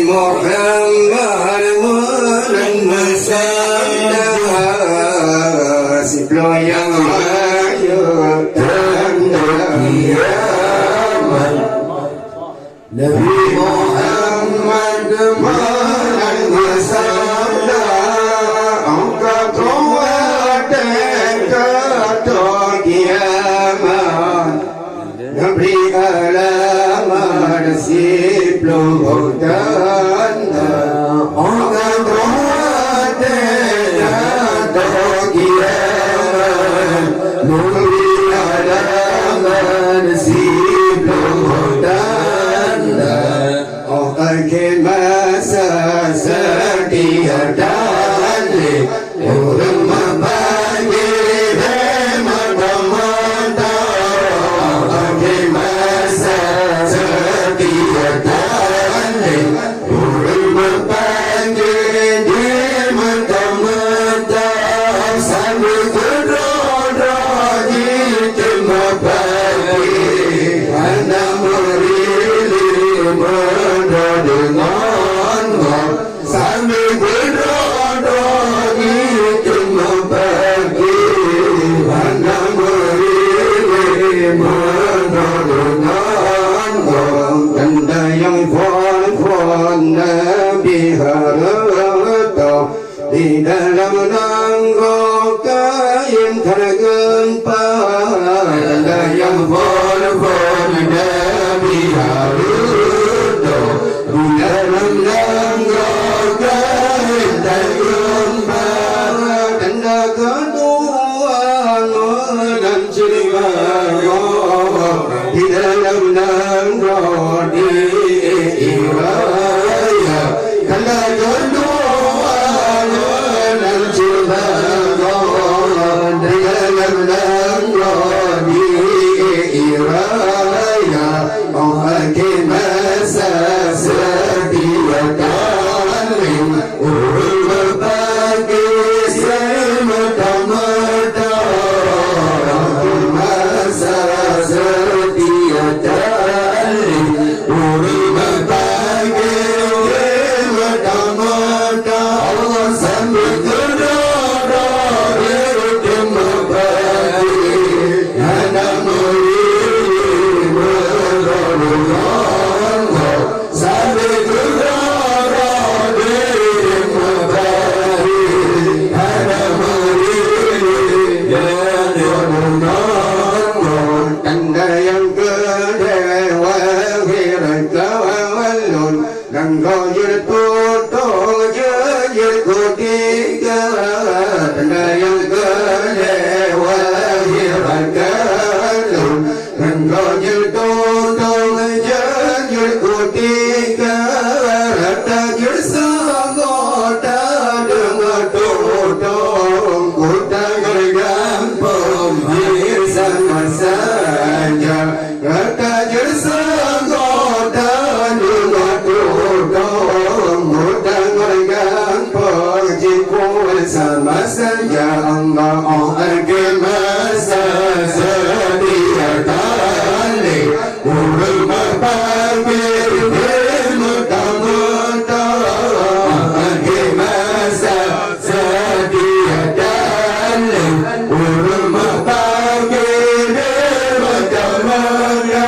Muhammad Muhammad Siplo yang ayu tanda kiamat Nabi Muhammad bersabda engkau kuat kata kiamat Nabi alamat siplo tanda engkau kuat kata kiamat Nabi alamat siplo tanda Akhir masa sedia dalih Orang membanjir mata-mata Akhir masa sedia dalih Orang membanjir mata-mata Sambil berdoa di tengah pagi Anda merilis denganmu sambil berdoa di tengah pagi anda menerima denganmu tanda yang fon Nabi harta di dalam nanggung kain tergempa tanda yang fon Nabi harta dalam nanggung kain tergempa tanda ketuaan dan cerita di dalam nanggung diiraya tanda ketuaan dan cerita di dalam nanggung diiraya akhir masa sedia dalih urut berbagi semata-mata akhir masa sedia dalih urut berbagi semata-mata Allah sambil berdoa di tengah pagi anda dan kau jatuh jatuh tiga tanda yang kelewa hirat kalun dan kau jatuh jatuh tiga rata jersangota dengan totong kota gergampung bersama saja rata jersangota sama saja Allah akhir masa sedia dalih urut berpakir mata-mata akhir masa sedia dalih urut berpakir mata-mata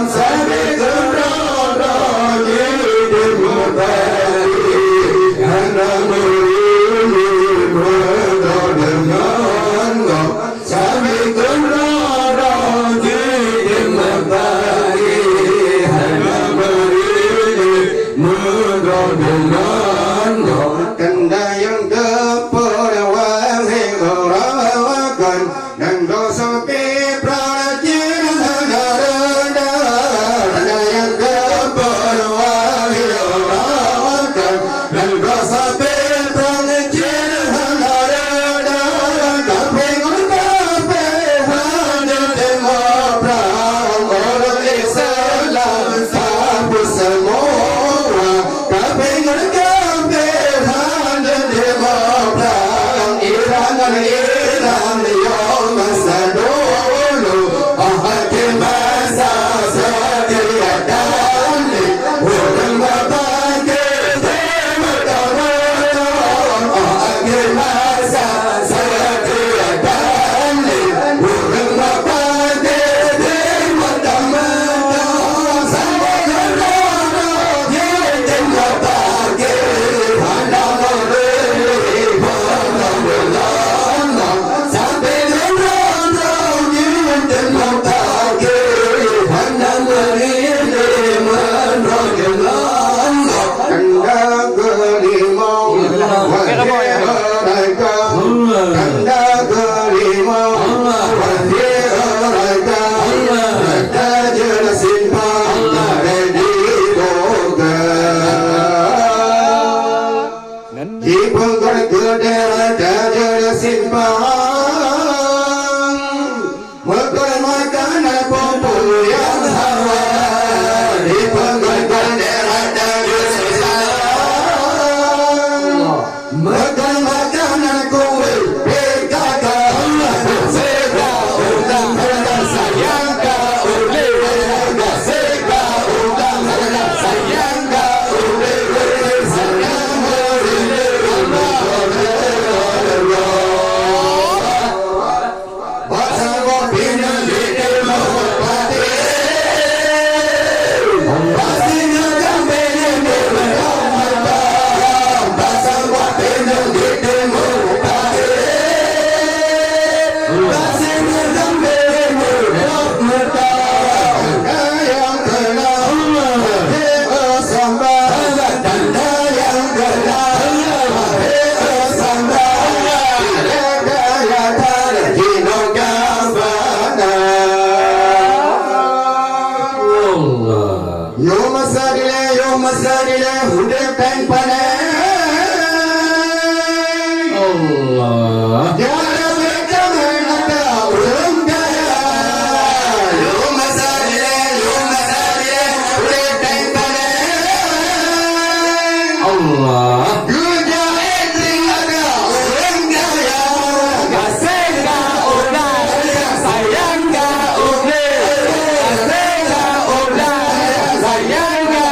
sambil berdoa di tengah pagi anda sambil berdoa di tengah pagi anda denganmu tanda yang keperluan hinggakan dan dosa peprajin harada tanda yang keperluan hinggakan dan dosa peprajin harada tapi ngapa hanya tengok perang orang Islam sabu semua tapi ngapa Dipenggal kedera dajar simpang Makan makanan pompul yang hawa Dipenggal kedera dajar simpang Makan makanan kuih PKK Sega undang harga sayang ka oleh harga Sega undang harga sayang ka oleh sayang Masadile hudak tan panai Allah jara berjalan ada urang daya yo masadile hudak tan panai Allah guja etring ada urang daya kasih ka urang sayang ka urang kasih ka urang sayang ka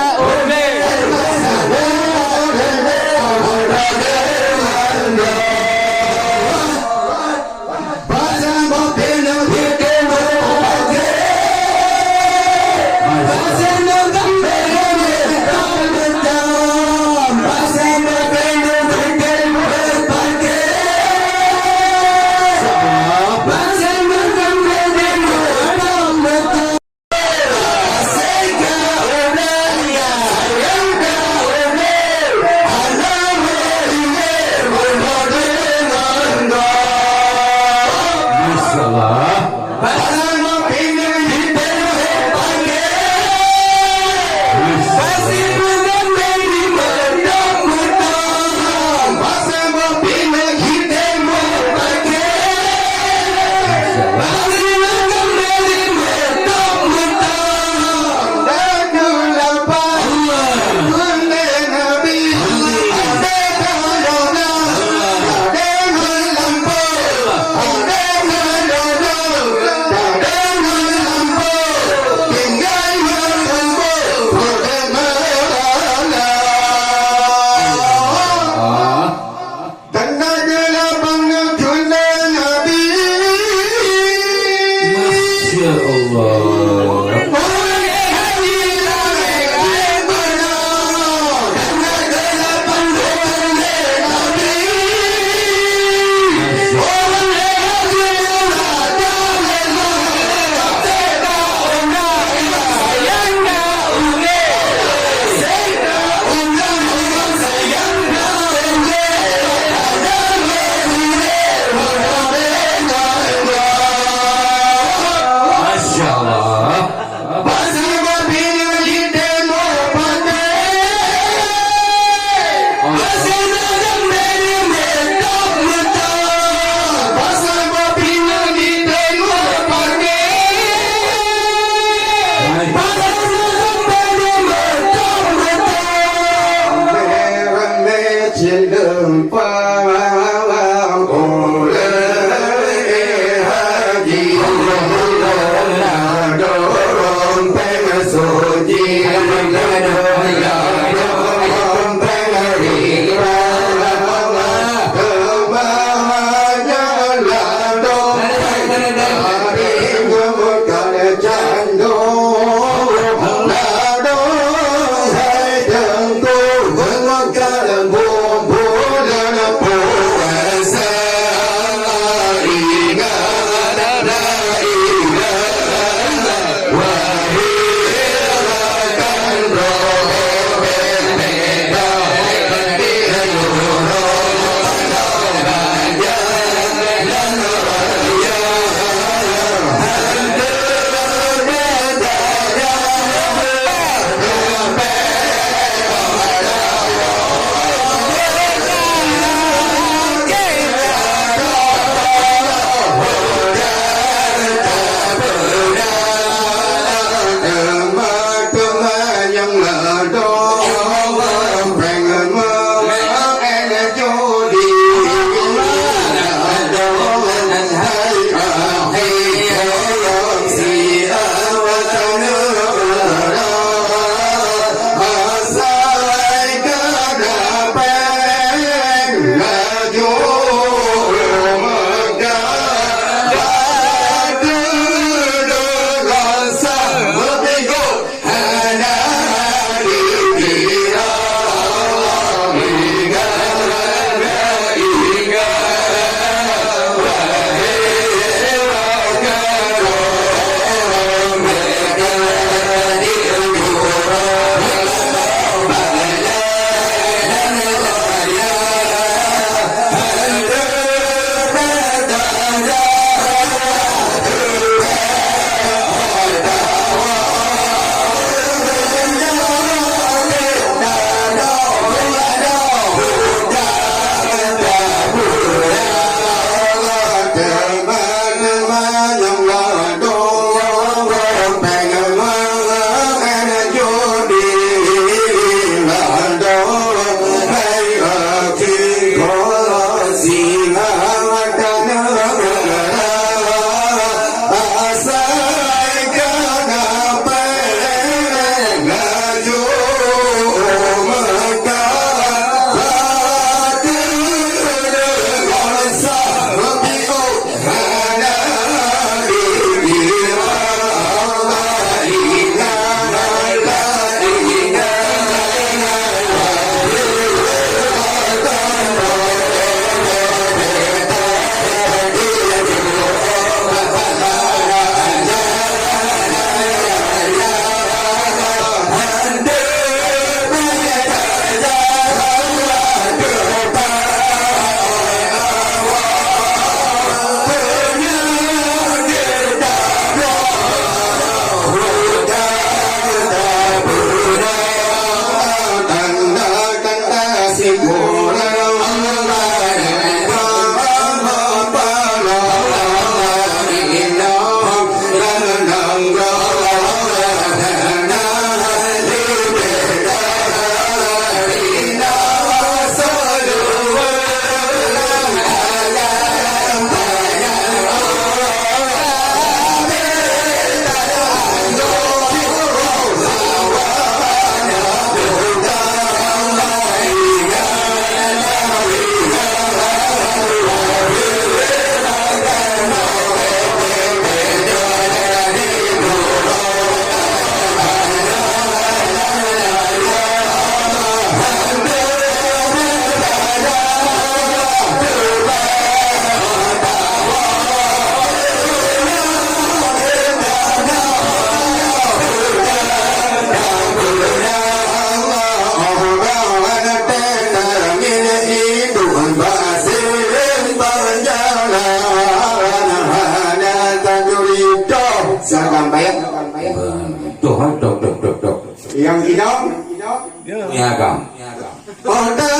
Boom, boom. bayang. Tuh, dok. Yang hidau. Niaga. Pada